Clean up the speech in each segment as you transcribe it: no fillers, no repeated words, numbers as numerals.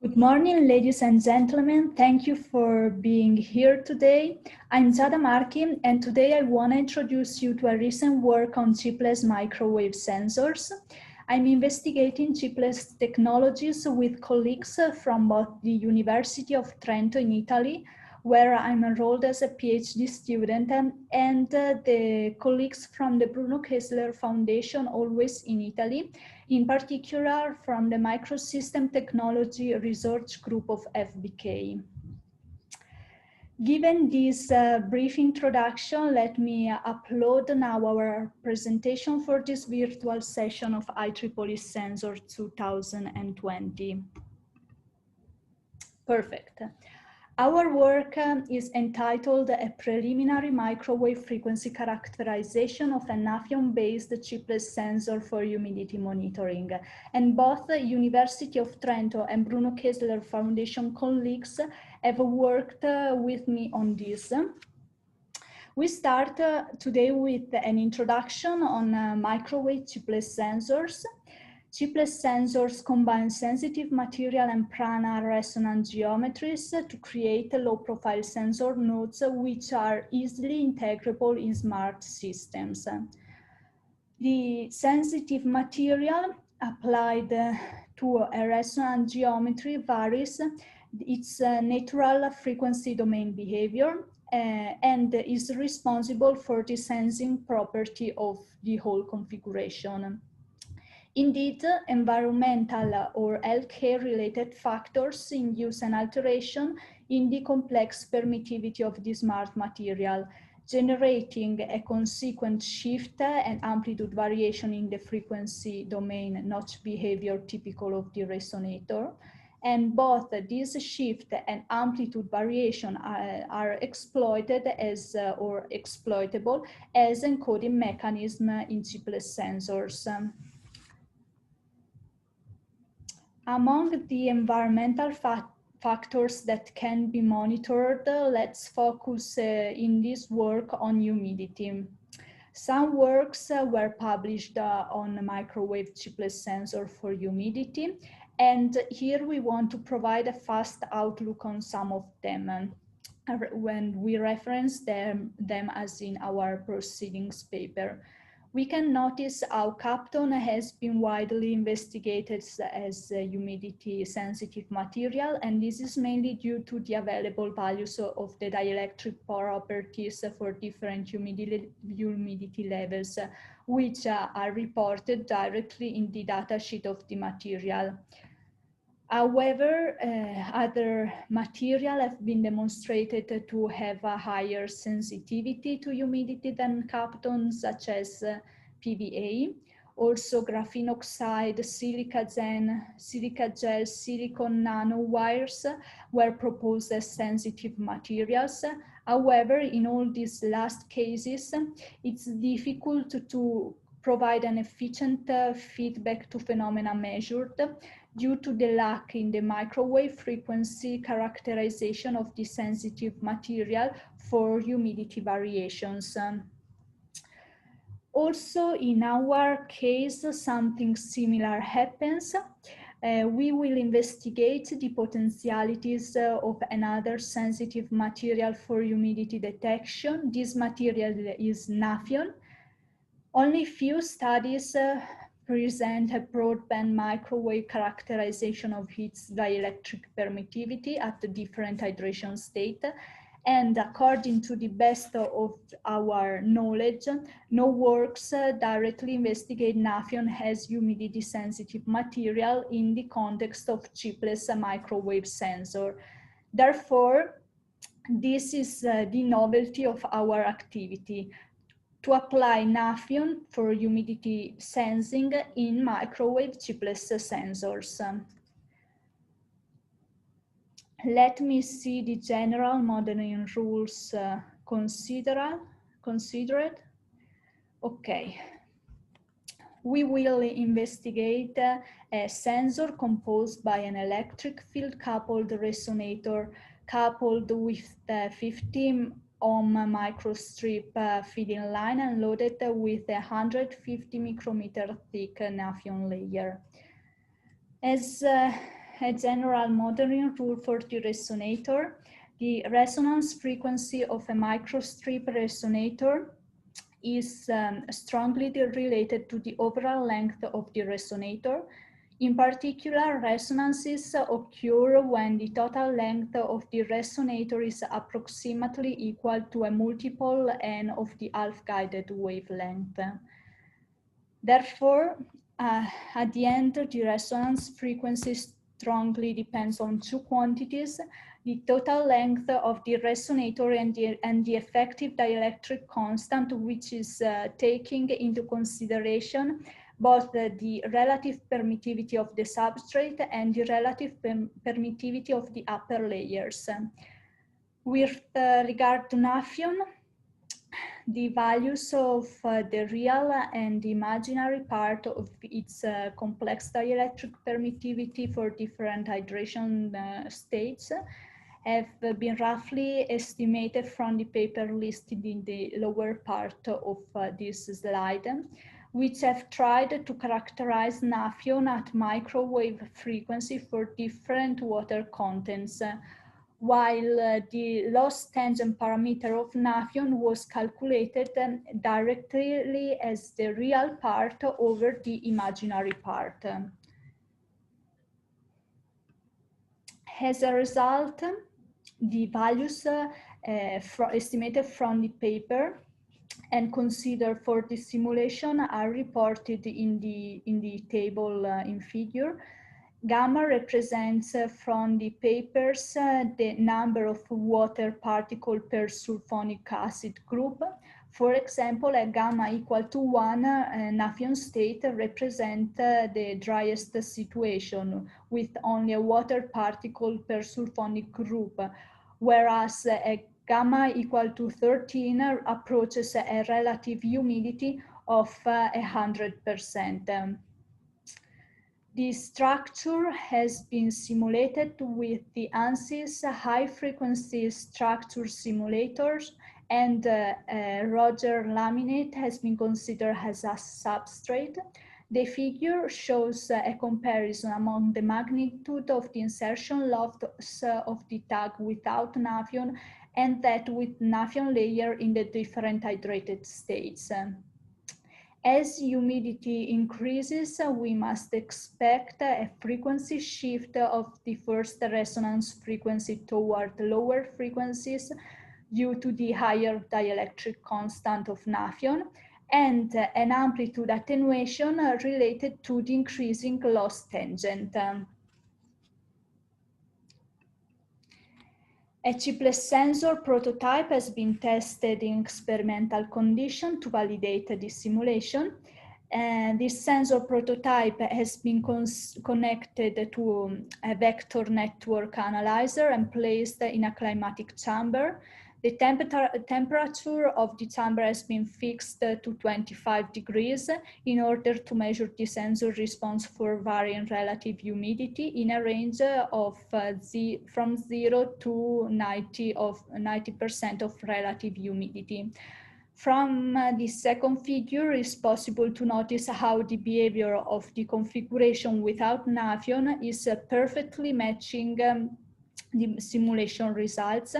Good morning, ladies and gentlemen. Thank you for being here today. I'm Giada Marchi, and today I want to introduce you to a recent work on chipless microwave sensors. I'm investigating chipless technologies with colleagues from both the University of Trento in Italy, where I'm enrolled as a PhD student, and the colleagues from the Bruno Kessler Foundation, always in Italy, in particular from the Microsystem Technology Research Group of FBK. Given this brief introduction, let me upload now our presentation for this virtual session of IEEE Sensor 2020. Perfect. Our work is entitled A Preliminary Microwave Frequency Characterization of a Nafion-Based Chipless Sensor for Humidity Monitoring. And both the University of Trento and Bruno Kessler Foundation colleagues have worked with me on this. We start today with an introduction on microwave chipless sensors. Chipless sensors combine sensitive material and planar resonant geometries to create low-profile sensor nodes which are easily integrable in smart systems. The sensitive material applied to a resonant geometry varies its natural frequency domain behavior and is responsible for the sensing property of the whole configuration. Indeed, environmental or healthcare-related factors induce an alteration in the complex permittivity of the smart material, generating a consequent shift and amplitude variation in the frequency domain notch behavior typical of the resonator. And both this shift and amplitude variation are exploited as or exploitable as encoding mechanism in chipless sensors. Among the environmental factors that can be monitored, let's focus in this work on humidity. Some works were published on microwave chipless sensor for humidity, and here we want to provide a fast outlook on some of them when we reference them as in our proceedings paper. We can notice how Kapton has been widely investigated as a humidity sensitive material, and this is mainly due to the available values of the dielectric properties for different humidity levels, which are reported directly in the datasheet of the material. However, other material have been demonstrated to have a higher sensitivity to humidity than Kapton, such as PVA. Also, graphene oxide, silica gel, silicon nanowires were proposed as sensitive materials. However, in all these last cases, it's difficult to provide an efficient feedback to phenomena measured due to the lack in the microwave frequency characterization of the sensitive material for humidity variations. Also, in our case, something similar happens. We will investigate the potentialities of another sensitive material for humidity detection. This material is Nafion. Only few studies present a broadband microwave characterization of its dielectric permittivity at the different hydration state. And according to the best of our knowledge, no works directly investigate Nafion as humidity sensitive material in the context of chipless microwave sensor. Therefore, this is the novelty of our activity, to apply Nafion for humidity sensing in microwave chipless sensors. Let me see the general modeling rules considered. Okay. We will investigate a sensor composed by an electric field coupled resonator coupled with the 15 ohm microstrip feeding line and loaded with a 150 micrometer thick Nafion layer. As a general modeling rule for the resonator. The resonance frequency of a microstrip resonator is strongly related to the overall length of the resonator. In particular, resonances occur when the total length of the resonator is approximately equal to a multiple n of the half-guided wavelength. Therefore, at the end, the resonance frequency strongly depends on two quantities: the total length of the resonator and the effective dielectric constant, which is taking into consideration both the relative permittivity of the substrate and the relative permittivity of the upper layers. With regard to Nafion, the values of the real and the imaginary part of its complex dielectric permittivity for different hydration states have been roughly estimated from the paper listed in the lower part of this slide, which have tried to characterize Nafion at microwave frequency for different water contents, while the loss tangent parameter of Nafion was calculated directly as the real part over the imaginary part. As a result, the values estimated from the paper and considered for the simulation are reported in the table in figure. Gamma represents from the papers the number of water particle per sulfonic acid group. For example, a gamma equal to 1 Nafion state represents the driest situation with only a water particle per sulfonic group, whereas a gamma equal to 13 approaches a relative humidity of 100%. The structure has been simulated with the ANSYS high-frequency structure simulators, and Roger laminate has been considered as a substrate. The figure shows a comparison among the magnitude of the insertion loss of the tag without Nafion and that with Nafion layer in the different hydrated states. As humidity increases, we must expect a frequency shift of the first resonance frequency toward lower frequencies due to the higher dielectric constant of Nafion, and an amplitude attenuation related to the increasing loss tangent. A chipless sensor prototype has been tested in experimental conditions to validate this simulation. This sensor prototype has been connected to a vector network analyzer and placed in a climatic chamber. The temperature of the chamber has been fixed to 25 degrees in order to measure the sensor response for varying relative humidity in a range of from 0 to 90% of relative humidity. From the second figure, it's possible to notice how the behavior of the configuration without Nafion is perfectly matching the simulation results,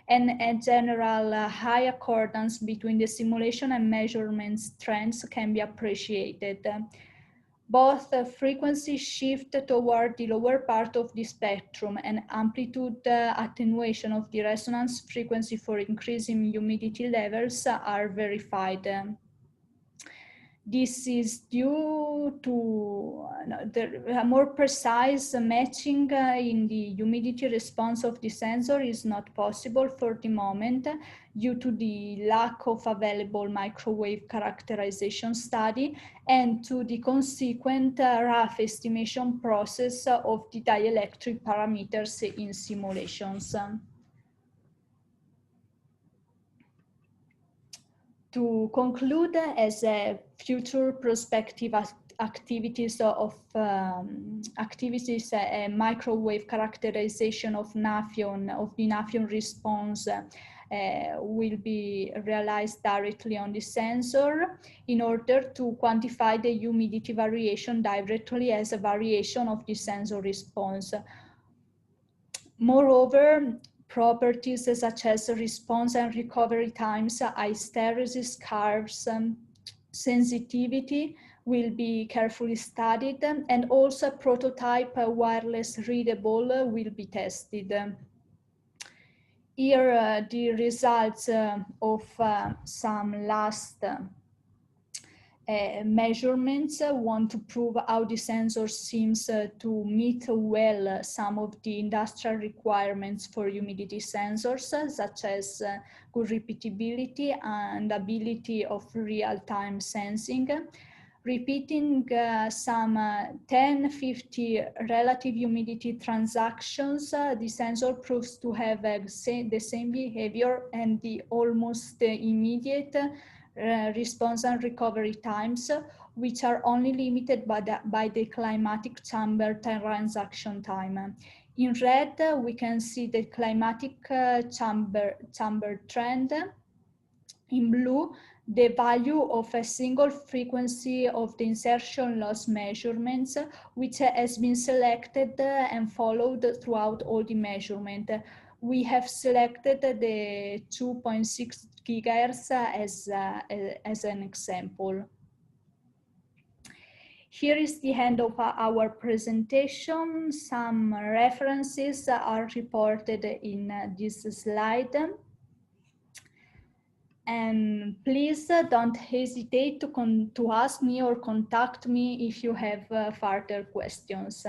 and a general high accordance between the simulation and measurements trends can be appreciated. Both frequency shift toward the lower part of the spectrum and amplitude attenuation of the resonance frequency for increasing humidity levels are verified. This is due to a more precise matching in the humidity response of the sensor is not possible for the moment due to the lack of available microwave characterization study and to the consequent rough estimation process of the dielectric parameters in simulations. To conclude, as a future prospective activities of microwave characterization of the Nafion response will be realized directly on the sensor in order to quantify the humidity variation directly as a variation of the sensor response. Moreover, properties such as response and recovery times, hysteresis curves, sensitivity will be carefully studied, and also prototype wireless readable will be tested. Here the results of some last measurements want to prove how the sensor seems to meet well some of the industrial requirements for humidity sensors, such as good repeatability and ability of real-time sensing. Repeating some 10-50 relative humidity transactions, the sensor proves to have the same behavior and the almost immediate response and recovery times, which are only limited by the climatic chamber transaction time. In red, we can see the climatic chamber trend. In blue, the value of a single frequency of the insertion loss measurements, which has been selected and followed throughout all the measurement. We have selected the 2.6 gigahertz as an example. Here is the end of our presentation. Some references are reported in this slide. And please don't hesitate to ask me or contact me if you have further questions.